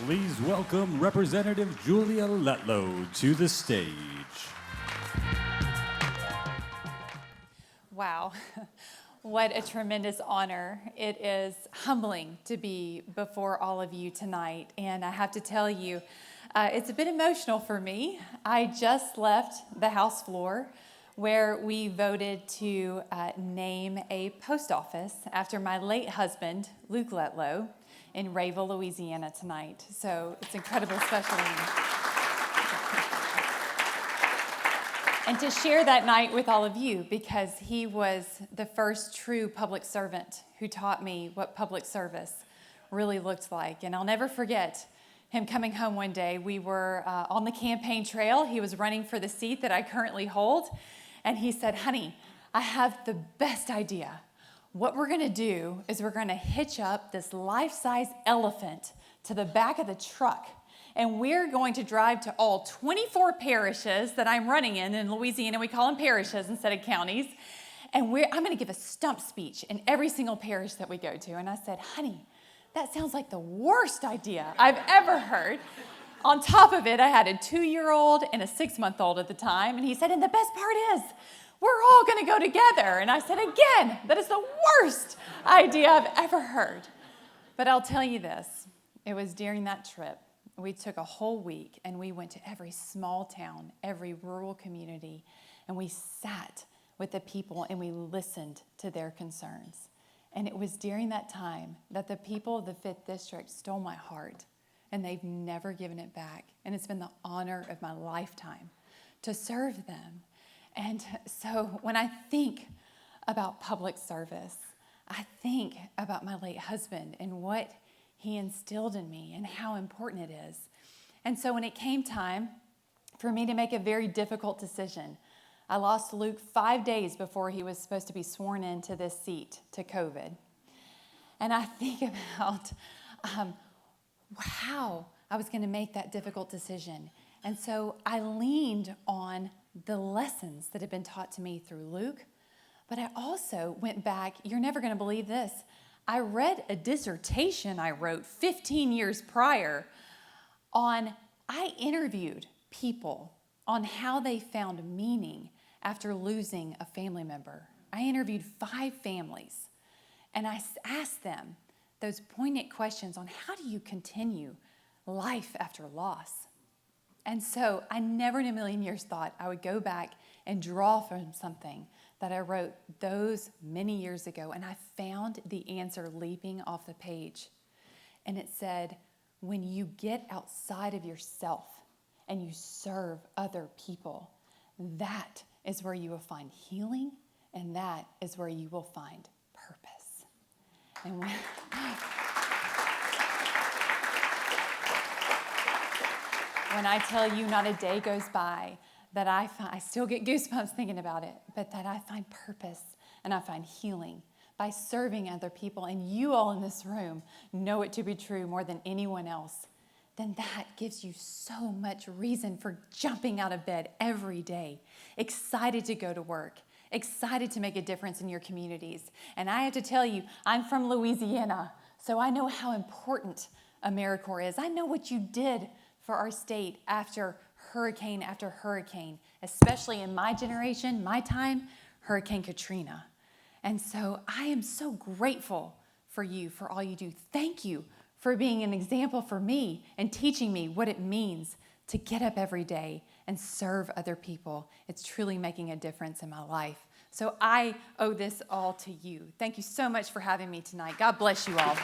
Please welcome Representative Julia Letlow to the stage. Wow, what a tremendous honor. It is humbling to be before all of you tonight. And I have to tell you, it's a bit emotional for me. I just left the House floor where we voted to name a post office after my late husband, Luke Letlow, in Rayville, Louisiana tonight. So it's incredibly special to me. And to share that night with all of you, because he was the first true public servant who taught me what public service really looked like. And I'll never forget him coming home one day. We were on the campaign trail. He was running for the seat that I currently hold. And he said, "Honey, I have the best idea. What we're going to do is we're going to hitch up this life-size elephant to the back of the truck. And we're going to drive to all 24 parishes that I'm running in Louisiana. We call them parishes instead of counties. And I'm going to give a stump speech in every single parish that we go to." And I said, "Honey, that sounds like the worst idea I've ever heard." On top of it, I had a 2-year-old and a 6-month-old at the time. And he said, "And the best part is, we're all going to go together." And I said, "Again, that is the worst idea I've ever heard." But I'll tell you this, it was during that trip, we took a whole week and we went to every small town, every rural community, and we sat with the people and we listened to their concerns. And it was during that time that the people of the 5th District stole my heart, and they've never given it back. And it's been the honor of my lifetime to serve them. And so when I think about public service, I think about my late husband and what he instilled in me and how important it is. And so when it came time for me to make a very difficult decision, I lost Luke 5 days before he was supposed to be sworn into this seat to COVID. And I think about how I was going to make that difficult decision. And so I leaned on the lessons that had been taught to me through Luke, but I also went back. You're never going to believe this. I read a dissertation I wrote 15 years prior I interviewed people on how they found meaning after losing a family member. I interviewed 5 families, and I asked them those poignant questions on how do you continue life after loss. And so I never in a million years thought I would go back and draw from something that I wrote those many years ago. And I found the answer leaping off the page. And it said, when you get outside of yourself and you serve other people, that is where you will find healing, and that is where you will find purpose. And when I tell you not a day goes by that I still get goosebumps thinking about it, but that I find purpose and I find healing by serving other people, and you all in this room know it to be true more than anyone else, then that gives you so much reason for jumping out of bed every day, excited to go to work, excited to make a difference in your communities. And I have to tell you, I'm from Louisiana, so I know how important AmeriCorps is. I know what you did for our state after hurricane, especially in my generation, my time, Hurricane Katrina. And so I am so grateful for you, for all you do. Thank you for being an example for me and teaching me what it means to get up every day and serve other people. It's truly making a difference in my life. So I owe this all to you. Thank you so much for having me tonight. God bless you all.